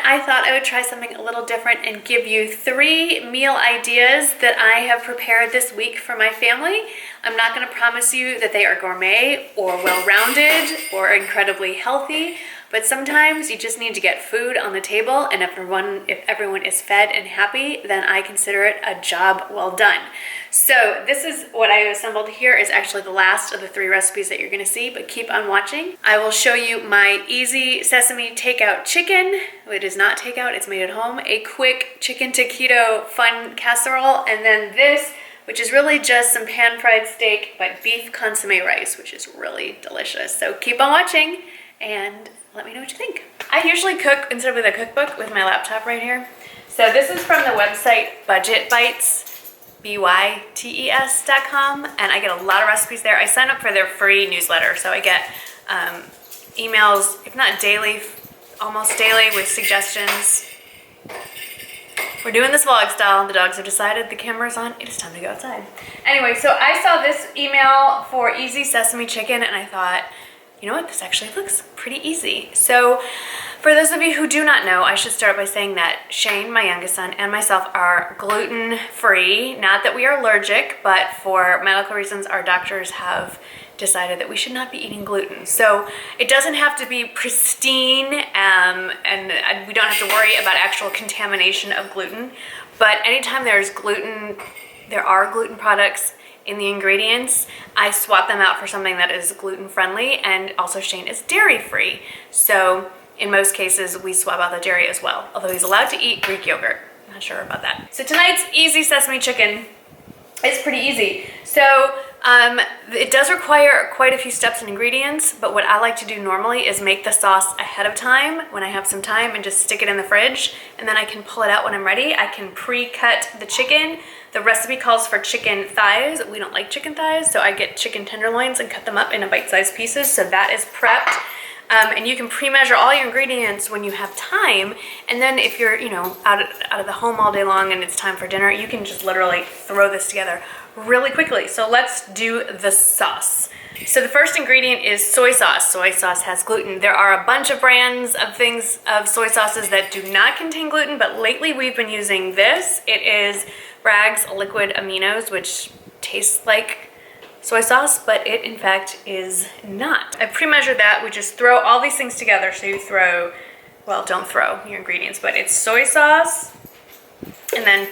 I thought I would try something a little different and give you 3 meal ideas that I have prepared this week for my family. I'm not going to promise you that they are gourmet or well-rounded or incredibly healthy, but sometimes you just need to get food on the table, and if everyone is fed and happy, then I consider it a job well done. So this is what I assembled here is actually the last of the 3 recipes that you're going to see, but keep on watching. I will show you my easy sesame takeout chicken. It is not takeout, it's made at home. A quick chicken taquito fun casserole, and then this, which is really just some pan-fried steak, but beef consommé rice, which is really delicious. So keep on watching and let me know what you think. I usually cook instead of with a cookbook with my laptop right here. So this is from the website Budget Bites, BYTES.com, and I get a lot of recipes there. I sign up for their free newsletter, so I get emails, if not daily, almost daily, with suggestions. We're doing this vlog style. The dogs have decided the camera's on. It is time to go outside. Anyway, so I saw this email for easy sesame chicken, and I thought, you know what, this actually looks pretty easy. So for those of you who do not know, I should start by saying that Shane, my youngest son, and myself are gluten-free. Not that we are allergic, but for medical reasons, our doctors have decided that we should not be eating gluten. So it doesn't have to be pristine, and we don't have to worry about actual contamination of gluten. But anytime there are gluten products in the ingredients, I swap them out for something that is gluten-friendly, and also Shane is dairy-free. So in most cases, we swap out the dairy as well, although he's allowed to eat Greek yogurt. Not sure about that. So tonight's easy sesame chicken is pretty easy. So it does require quite a few steps and ingredients, but what I like to do normally is make the sauce ahead of time when I have some time and just stick it in the fridge, and then I can pull it out when I'm ready. I can pre-cut the chicken. The recipe calls for chicken thighs. We don't like chicken thighs, so I get chicken tenderloins and cut them up into bite-sized pieces, so that is prepped. And you can pre-measure all your ingredients when you have time, and then if you're, out of the home all day long and it's time for dinner, you can just literally throw this together really quickly. So let's do the sauce. So the first ingredient is soy sauce. Soy sauce has gluten. There are a bunch of brands of soy sauces that do not contain gluten, but lately we've been using this. It is Bragg's liquid aminos, which tastes like soy sauce, but it in fact is not. I pre-measured that. We just throw all these things together. So you throw, well, don't throw your ingredients, but it's soy sauce, and then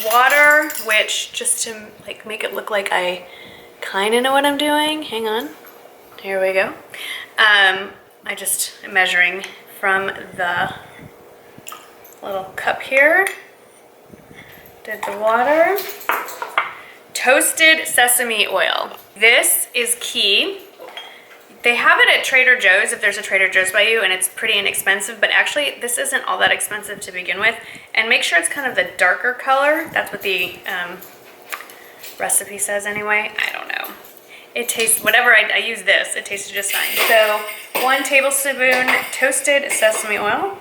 water, which, just to make it look like I kind of know what I'm doing. Hang on. Here we go. I just am measuring from the little cup here. Did the water. Toasted sesame oil. This is key. They have it at Trader Joe's if there's a Trader Joe's by you, and it's pretty inexpensive, but actually this isn't all that expensive to begin with. And make sure it's kind of the darker color. That's what the recipe says anyway. I don't know. It tastes, whatever I use this, it tasted just fine. So 1 tablespoon toasted sesame oil.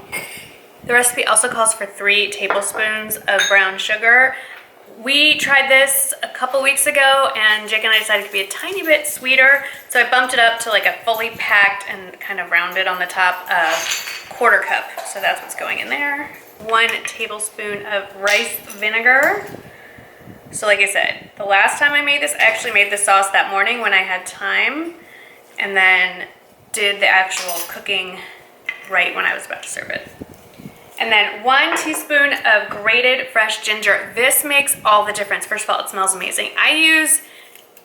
The recipe also calls for 3 tablespoons of brown sugar. We tried this a couple weeks ago, and Jake and I decided it could be a tiny bit sweeter, so I bumped it up to like a fully packed and kind of rounded on the top 1/4 cup. So that's what's going in there. 1 tablespoon of rice vinegar. So like I said, the last time I made this, I actually made the sauce that morning when I had time, and then did the actual cooking right when I was about to serve it. And then 1 teaspoon of grated fresh ginger. This makes all the difference. First of all, it smells amazing. I use,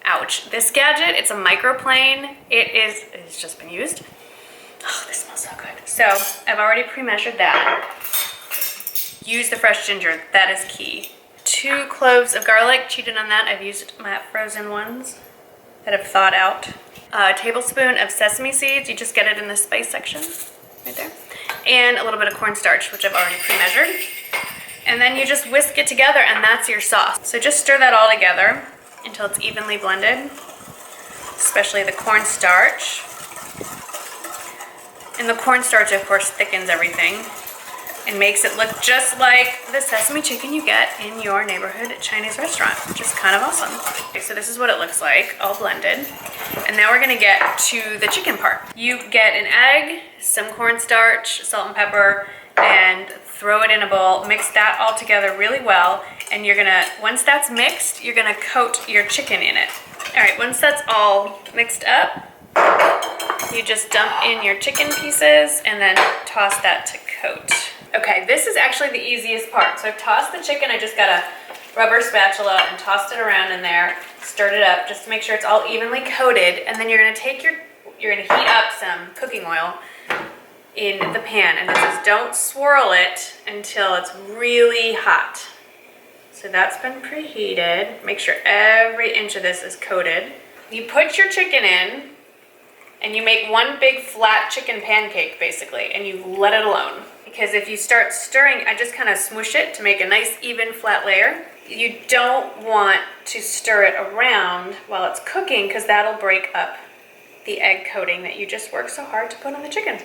ouch, this gadget. It's a microplane. It's just been used. Oh, this smells so good. So I've already pre-measured that. Use the fresh ginger. That is key. 2 cloves of garlic. Cheated on that. I've used my frozen ones that have thawed out. A tablespoon of sesame seeds. You just get it in the spice section right there. And a little bit of cornstarch, which I've already pre-measured. And then you just whisk it together, and that's your sauce. So just stir that all together until it's evenly blended, especially the cornstarch. And the cornstarch, of course, thickens everything and makes it look just like the sesame chicken you get in your neighborhood Chinese restaurant, which is kind of awesome. Okay, so this is what it looks like, all blended. And now we're gonna get to the chicken part. You get an egg, some cornstarch, salt and pepper, and throw it in a bowl. Mix that all together really well. And you're gonna, once that's mixed, you're gonna coat your chicken in it. All right, once that's all mixed up, you just dump in your chicken pieces and then toss that to coat. Okay, this is actually the easiest part. So I've tossed the chicken. I just got a rubber spatula and tossed it around in there, stirred it up just to make sure it's all evenly coated. And then you're gonna take you're gonna heat up some cooking oil in the pan. And it says don't swirl it until it's really hot. So that's been preheated. Make sure every inch of this is coated. You put your chicken in and you make one big flat chicken pancake basically, and you let it alone. Because if you start stirring, I just kind of smoosh it to make a nice even flat layer. You don't want to stir it around while it's cooking because that'll break up the egg coating that you just worked so hard to put on the chicken.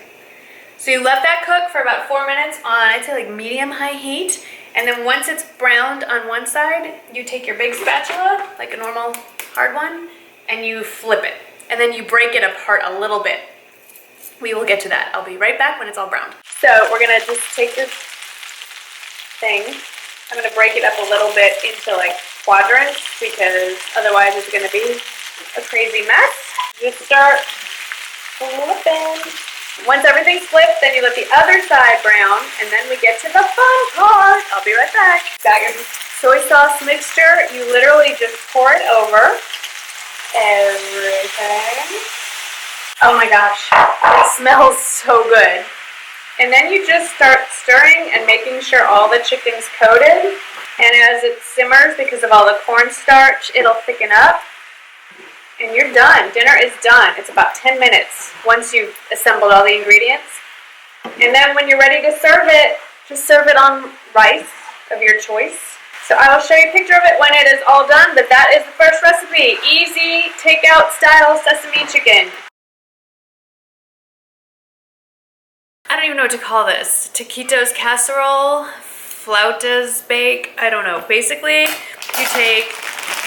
So you let that cook for about 4 minutes on, I'd say like medium-high heat. And then once it's browned on one side, you take your big spatula, like a normal hard one, and you flip it. And then you break it apart a little bit. We will get to that. I'll be right back when it's all browned. So we're gonna just take this thing. I'm gonna break it up a little bit into like quadrants because otherwise it's gonna be a crazy mess. Just start flipping. Once everything's flipped, then you let the other side brown, and then we get to the fun part. I'll be right back. Got your soy sauce mixture. You literally just pour it over everything. Oh my gosh, it smells so good. And then you just start stirring and making sure all the chicken's coated. And as it simmers, because of all the cornstarch, it'll thicken up. And you're done. Dinner is done. It's about 10 minutes once you've assembled all the ingredients. And then when you're ready to serve it, just serve it on rice of your choice. So I will show you a picture of it when it is all done, but that is the first recipe. Easy takeout style sesame chicken. I don't even know what to call this. Taquitos casserole, flautas bake, I don't know. Basically, you take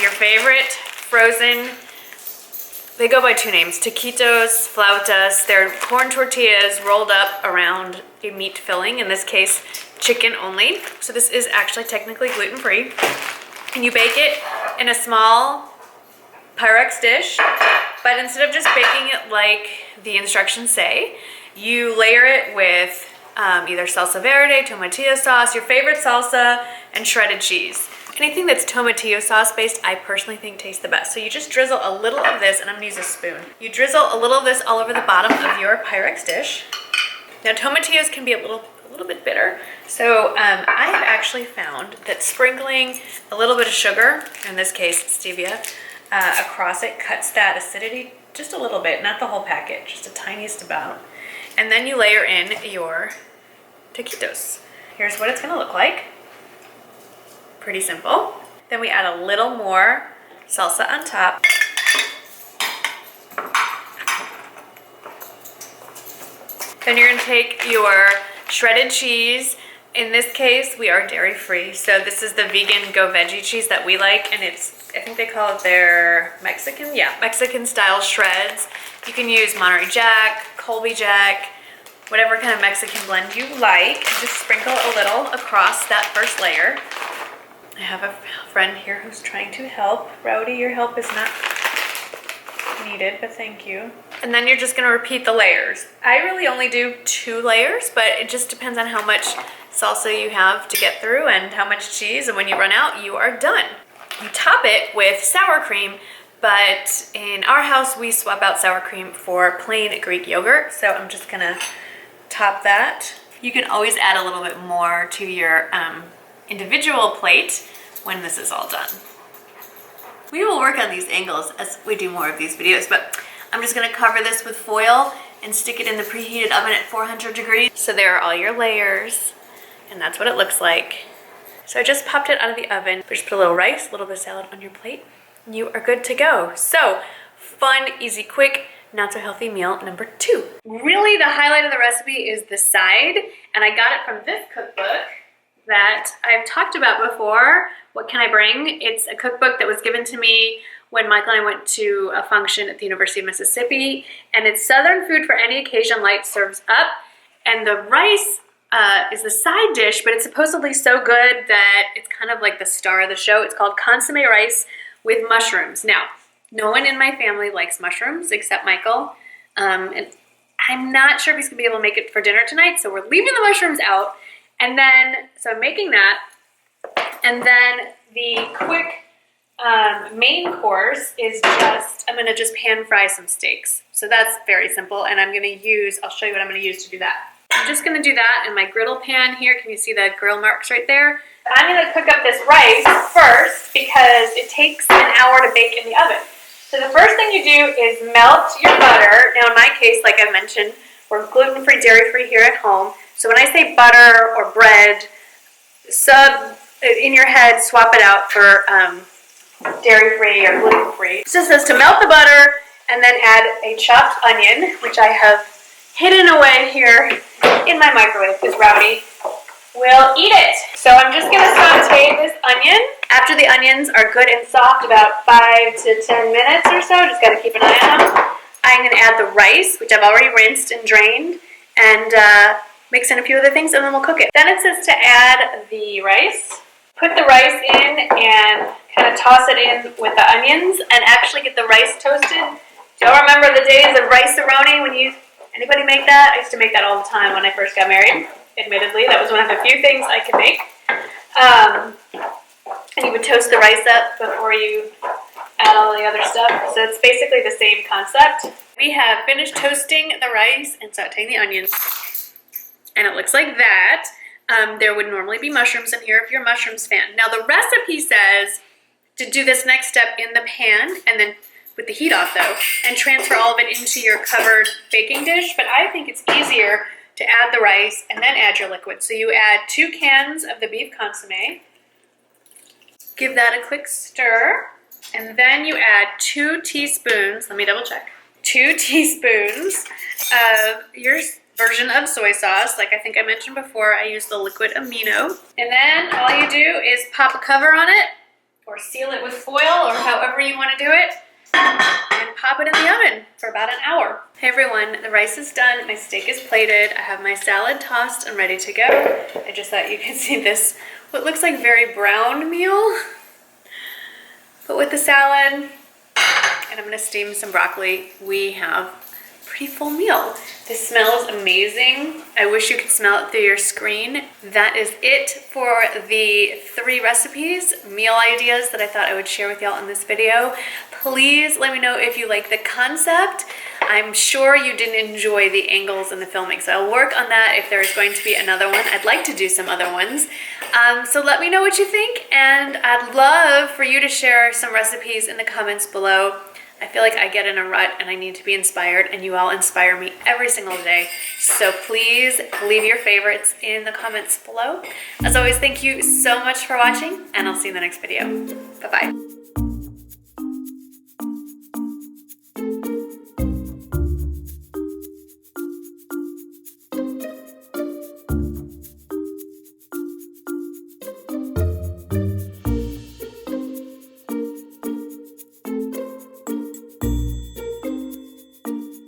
your favorite frozen, they go by two names, taquitos, flautas. They're corn tortillas rolled up around a meat filling, in this case, chicken only. So this is actually technically gluten-free. And you bake it in a small Pyrex dish, but instead of just baking it like the instructions say, you layer it with either Salsa Verde, tomatillo sauce, your favorite salsa, and shredded cheese. Anything that's tomatillo sauce based, I personally think tastes the best. So you just drizzle a little of this, and I'm gonna use a spoon. You drizzle a little of this all over the bottom of your Pyrex dish. Now tomatillos can be a little bit bitter. So I have actually found that sprinkling a little bit of sugar, in this case stevia, across it cuts that acidity just a little bit, not the whole packet, just the tiniest amount. And then you layer in your taquitos. Here's what it's gonna look like. Pretty simple. Then we add a little more salsa on top. Then you're gonna take your shredded cheese. In this case, we are dairy-free. So this is the vegan Go Veggie cheese that we like, and it's, I think they call it their Mexican, yeah, Mexican style shreds. You can use Monterey Jack, Colby Jack, whatever kind of Mexican blend you like, and just sprinkle a little across that first layer. I have a friend here who's trying to help. Rowdy, your help is not needed, but thank you. And then you're just gonna repeat the layers. I really only do 2 layers, but it just depends on how much salsa you have to get through and how much cheese, and when you run out, you are done. You top it with sour cream, but in our house, we swap out sour cream for plain Greek yogurt, so I'm just gonna top that. You can always add a little bit more to your individual plate when this is all done. We will work on these angles as we do more of these videos, but I'm just gonna cover this with foil and stick it in the preheated oven at 400 degrees. So there are all your layers, and that's what it looks like. So I just popped it out of the oven. Just put a little rice, a little bit of salad on your plate, and you are good to go. So fun, easy, quick, not so healthy meal number 2. Really the highlight of the recipe is the side, and I got it from this cookbook that I've talked about before. What Can I Bring? It's a cookbook that was given to me when Michael and I went to a function at the University of Mississippi, and it's Southern food for any occasion, light serves up. And the rice is the side dish, but it's supposedly so good that it's kind of like the star of the show. It's called consommé rice with mushrooms. Now, no one in my family likes mushrooms except Michael. And I'm not sure if he's gonna be able to make it for dinner tonight, so we're leaving the mushrooms out. And then, so I'm making that. And then the quick main course is I'm gonna just pan fry some steaks. So that's very simple, and I'll show you what I'm gonna use to do that. I'm just gonna do that in my griddle pan here. Can you see the grill marks right there? I'm gonna cook up this rice first because it takes an hour to bake in the oven. So the first thing you do is melt your butter. Now in my case, like I mentioned, we're gluten-free, dairy-free here at home. So when I say butter or bread, in your head, swap it out for dairy-free or gluten-free. It just says to melt the butter and then add a chopped onion, which I have hidden away here in my microwave because Rowdy will eat it. So I'm just gonna saute this onion. After the onions are good and soft, about 5 to 10 minutes or so, just gotta keep an eye on them. I'm gonna add the rice, which I've already rinsed and drained, and mix in a few other things, and then we'll cook it. Then it says to add the rice. Put the rice in and kind of toss it in with the onions and actually get the rice toasted. Do y'all remember the days of rice-a-roni when anybody make that? I used to make that all the time when I first got married. Admittedly, that was one of the few things I could make. And you would toast the rice up before you add all the other stuff. So it's basically the same concept. We have finished toasting the rice and sauteing the onions. And it looks like that. There would normally be mushrooms in here if you're a mushrooms fan. Now the recipe says to do this next step in the pan and then with the heat off though, and transfer all of it into your covered baking dish. But I think it's easier to add the rice and then add your liquid. So you add 2 cans of the beef consommé. Give that a quick stir. And then you add 2 teaspoons, let me double check, 2 teaspoons of your version of soy sauce. Like I think I mentioned before, I use the liquid amino. And then all you do is pop a cover on it or seal it with foil or however you want to do it and pop it in the oven for about an hour. Hey everyone, the rice is done, my steak is plated, I have my salad tossed and ready to go. I just thought you could see this, what looks like very brown meal, but with the salad, and I'm gonna steam some broccoli. We have a pretty full meal. This smells amazing. I wish you could smell it through your screen. That is it for the 3 recipes, meal ideas that I thought I would share with y'all in this video. Please let me know if you like the concept. I'm sure you didn't enjoy the angles in the filming, so I'll work on that if there's going to be another one. I'd like to do some other ones. So let me know what you think, and I'd love for you to share some recipes in the comments below. I feel like I get in a rut and I need to be inspired, and you all inspire me every single day. So please leave your favorites in the comments below. As always, thank you so much for watching, and I'll see you in the next video. Bye-bye.